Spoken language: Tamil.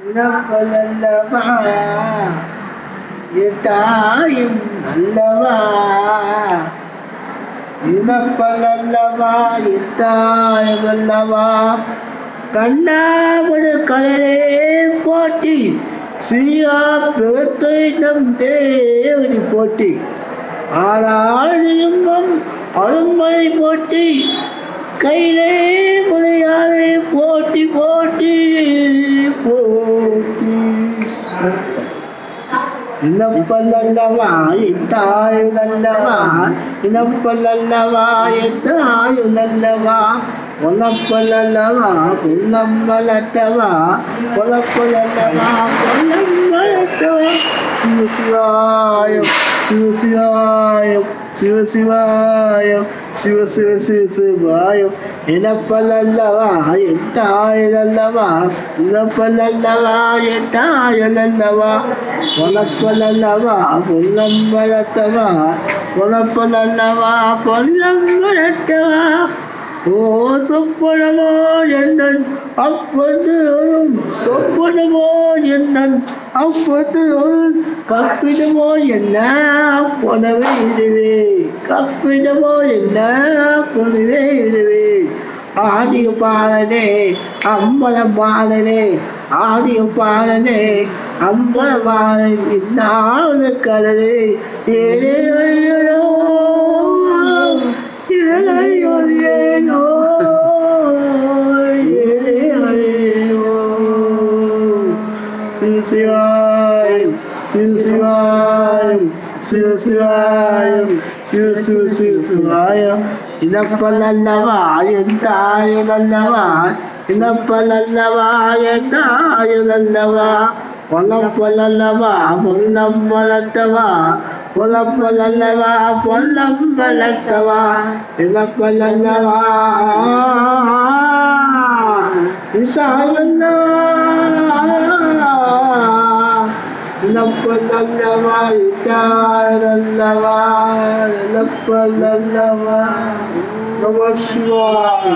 இனப்பலல்லவா எட்டாயும் நல்லவா இனப்பலல்லவா எட்டாயும் அல்லவா கண்ணாவது கலரே போட்டி சீரா பிறத்தை நம் தேவதி போட்டி ஆளாயும் அருமை போட்டி கையிலே முறையாலே போட்டி போட்டி போட்டி இனப்பல்லவா எத்தாயு நல்லவா இனப்பல்லவா எத்தாயு நல்லவா பொலப்பல்லவா பொல்லம் வளர்த்தவா பொலப்பல்லவா பொல்லம் வளர்த்தவா சிவசிவாயம் சிவசிவாயம் சிவசிவாயம் சிவசிவாயம் இனப்பல்லவா எத்தாயல்லவா இனப்பல்லவா எத்தாயல்லவா பொலப்பல்லவா பொல்லம் வளர்த்தவா பொலப்பல்லவா பொல்லம் வளர்த்தவா ஓ சொப்பனமோ என்னன் அப்பொழுது சொப்பனமோ என்னன் அப்பொழுது கப்பிடமோ என்ன அப்பொழுதே இதுவே கப்பிடமோ என்ன அப்பொழுதே இதுவே ஆதிய பாலனே அம்பல பாலனே ஆதிய பாலனே அம்பல பாலன் இன்னாவது கலதே ஏழோ சிவசிவாயம் சிவசிவாயம் சிவசிவாயம் சிவசிவாயம் இனப்பல்லவா எந்தாயு நல்லவா இனப்பல்லவா எந்தாயு நல்லவா பொலப்பல்லவா பொல்லம் வளர்த்தவா பொலப்பல்லவா பொல்லம் வளர்த்தவா இனப்பல்லவா இனப்பல்லவா இதாயல்லவா இனப்பல்லவா நம சிவாய